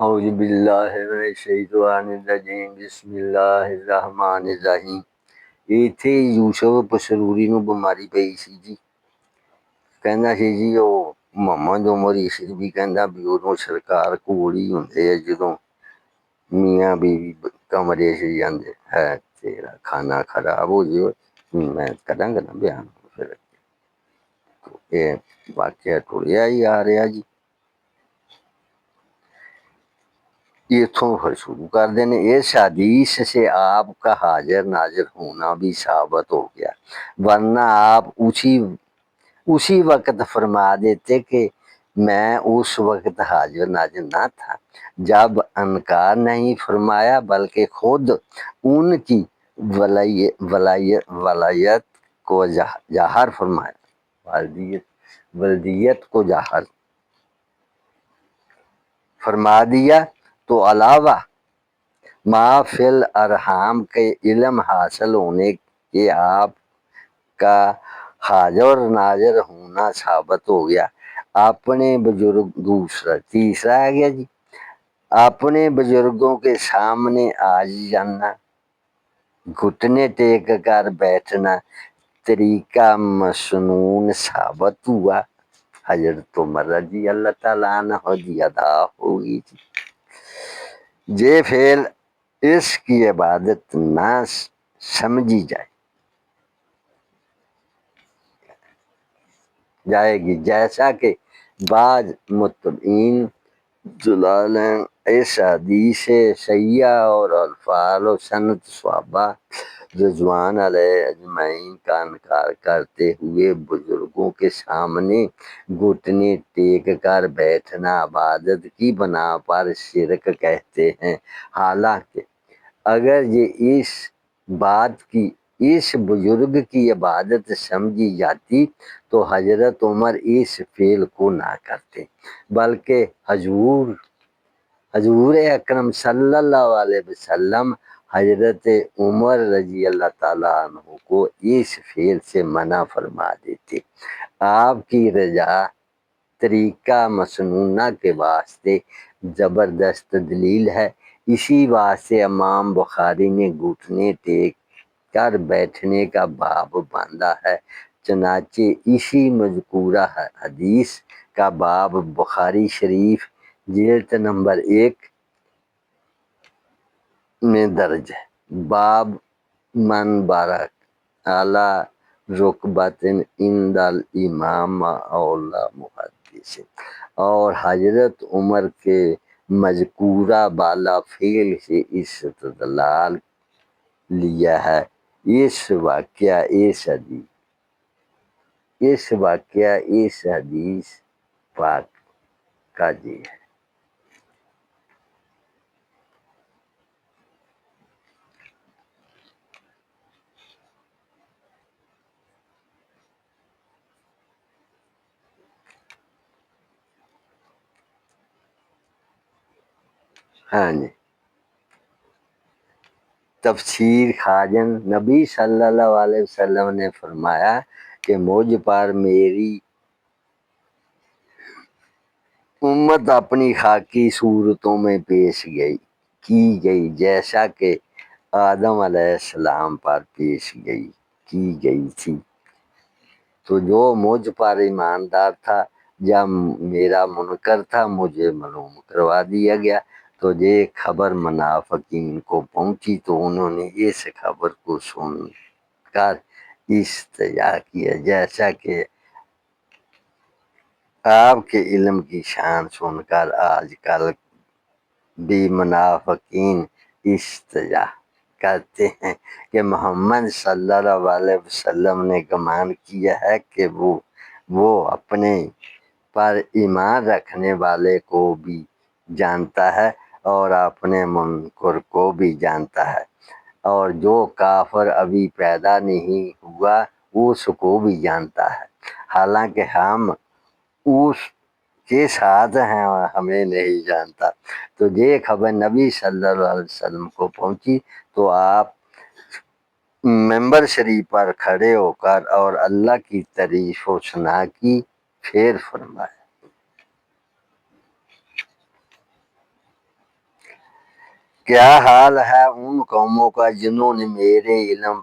اعوذ باللہ من الشیطان الرجیم بسم اللہ الرحمن الرحیم۔ ਇੱਥੇ ਯੂਸਫ ਪਸਰੂਰੀ ਨੂੰ ਬਿਮਾਰੀ ਪਈ ਸੀ ਜੀ। ਕਹਿੰਦਾ ਸੀ ਜੀ ਉਹ ਮੁਹੰਮਦ ਉਮਰ ਇਸ਼ਕ ਵੀ ਕਹਿੰਦਾ ਵੀ ਉਦੋਂ ਸਰਕਾਰ ਕੋਲ ਹੀ ਹੁੰਦੇ ਆ ਜਦੋਂ ਮੀਆਂ ਬੀਵੀ ਕਮਰੇ 'ਚ ਜਾਂਦੇ ਹੈ ਤੇਰਾ ਖਾਣਾ ਖਰਾਬ ਹੋ ਜਾਵੇ। ਮੈਂ ਕਰਾਂਗਾ ਨਾ ਬਿਆਨ ਫਿਰ। ਇਹ ਵਾਕਿਆ ਟੁਰਿਆ ਹੀ ਆ ਰਿਹਾ ਜੀ। اتوں پھر شروع کر دینے اس حدیث سے آپ کا حاضر ناظر ہونا بھی ثابت ہو گیا، ورنہ آپ اسی وقت فرما دیتے کہ میں اس وقت حاضر ناظر نہ تھا جب انکار نہیں فرمایا بلکہ خود ان کی ولایت کو ظاہر فرمایا، ولدیت کو ظاہر فرما دیا۔ تو علاوہ ما فی الارحام کے علم حاصل ہونے کے آپ کا حاضر ناظر ہونا ثابت ہو گیا۔ اپنے بزرگ تیسرا آ گیا جی، اپنے بزرگوں کے سامنے آج جاننا، گھٹنے ٹیک کر بیٹھنا طریقہ مسنون ثابت ہوا۔ حضرت عمر رضی اللہ تعالیٰ عنہ دی ادا ہوگی جی۔ یہ فعل اس کی عبادت نہ سمجھی جائے گی، جیسا کہ بعض متبعین جلالین اس حدیث سیاح اور الفاظ و سنت صحابہ رضوان علیہ اجمعین کا انکار کرتے ہوئے بزرگوں کے سامنے گھٹنے ٹیک کر بیٹھنا عبادت کی بنا پر شرک کہتے ہیں۔ حالانکہ اگر یہ اس بات کی اس بزرگ کی عبادت سمجھی جاتی تو حضرت عمر اس فعل کو نہ کرتے، بلکہ حضور اکرم صلی اللہ علیہ وسلم حضرت عمر رضی اللہ تعالیٰ عنہ کو اس فعل سے منع فرما دیتے۔ آپ کی رضا طریقہ مسنونہ کے واسطے زبردست دلیل ہے، اسی واسطے امام بخاری نے گھٹنے ٹیک کر بیٹھنے کا باب باندھا ہے۔ چنانچہ اسی مذکورہ حدیث کا باب بخاری شریف جلد نمبر 1 میں درج ہے۔ باب من بارک اعلی رکبت عند الامام اولا محدث، اور حضرت عمر کے مذکورہ بالا فعل سے استدلال لیا ہے۔ اس واقعہ اس حدیث پاک کا جی ہے۔ ہاں جی، تفسیر خازن نبی صلی اللہ علیہ وسلم نے فرمایا کہ مجھ پر میری امت اپنی خاکی صورتوں میں پیش کی گئی جیسا کہ آدم علیہ السلام پر پیش کی گئی تھی۔ تو جو مجھ پر ایماندار تھا جب میرا منکر تھا مجھے معلوم کروا دیا گیا۔ تو یہ خبر منافقین کو پہنچی تو انہوں نے اس خبر کو سن کر استحجاء کیا، جیسا کہ آپ کے علم کی شان سن کر آج کل بھی منافقین استحجاء کرتے ہیں کہ محمد صلی اللہ علیہ وسلم نے گمان کیا ہے کہ وہ اپنے پر ایمان رکھنے والے کو بھی جانتا ہے اور اپنے منکر کو بھی جانتا ہے، اور جو کافر ابھی پیدا نہیں ہوا اس کو بھی جانتا ہے، حالانکہ ہم اس کے ساتھ ہیں اور ہمیں نہیں جانتا۔ تو یہ خبر نبی صلی اللہ علیہ وسلم کو پہنچی تو آپ ممبر شریف پر کھڑے ہو کر اور اللہ کی تعریف و ثنا کی، پھر فرمایا کیا حال ہے ان قوموں کا جنہوں نے میرے علم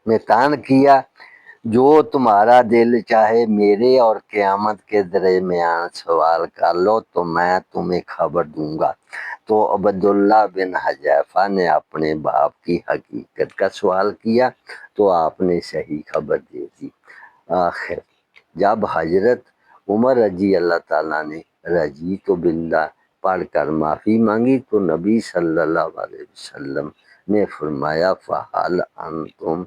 میں طعن کیا۔ جو تمہارا دل چاہے میرے اور قیامت کے درمیان سوال کر لو تو میں تمہیں خبر دوں گا۔ تو عبداللہ بن حذیفہ نے اپنے باپ کی حقیقت کا سوال کیا تو آپ نے صحیح خبر دے دی۔ آخر جب حضرت عمر رضی اللہ تعالیٰ نے رضیت باللہ پڑھ کر معافی مانگی تو نبی صلی اللہ علیہ وسلم نے فرمایا فَهَلْ أَنْتُمْ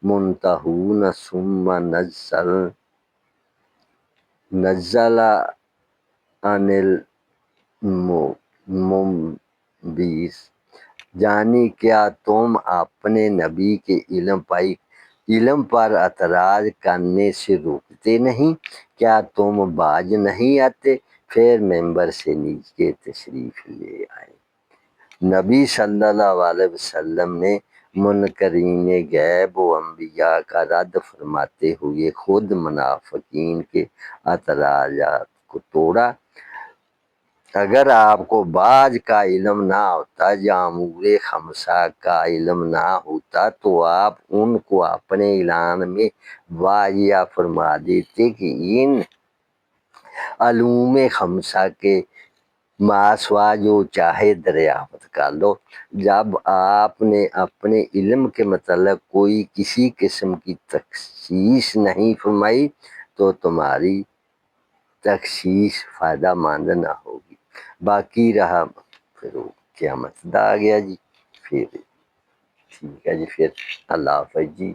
منتہون ثم نزل عن المنبیس، یعنی کیا تم اپنے نبی کے علم پر اعتراض کرنے سے روکتے نہیں؟ کیا تم باز نہیں آتے؟ پھر ممبر سے نیچے تشریف لے آئے۔ نبی صلی اللہ علیہ وسلم نے منکرین غیب و انبیاء کا رد فرماتے ہوئے خود منافقین کے اعتراضات کو توڑا۔ اگر آپ کو بعض کا علم نہ ہوتا یا امور خمسہ کا علم نہ ہوتا تو آپ ان کو اپنے اعلان میں واضح فرما دیتے کہ ان علوم خمسہ کے ماسوا جو چاہے دریافت کر لو۔ جب آپ نے اپنے علم کے متعلق کوئی کسی قسم کی تخصیص نہیں فرمائی تو تمہاری تخصیص فائدہ مند نہ ہوگی۔ باقی رہا پھر قیامت دا آ گیا جی، پھر ٹھیک ہے جی، پھر اللہ حافظ جی۔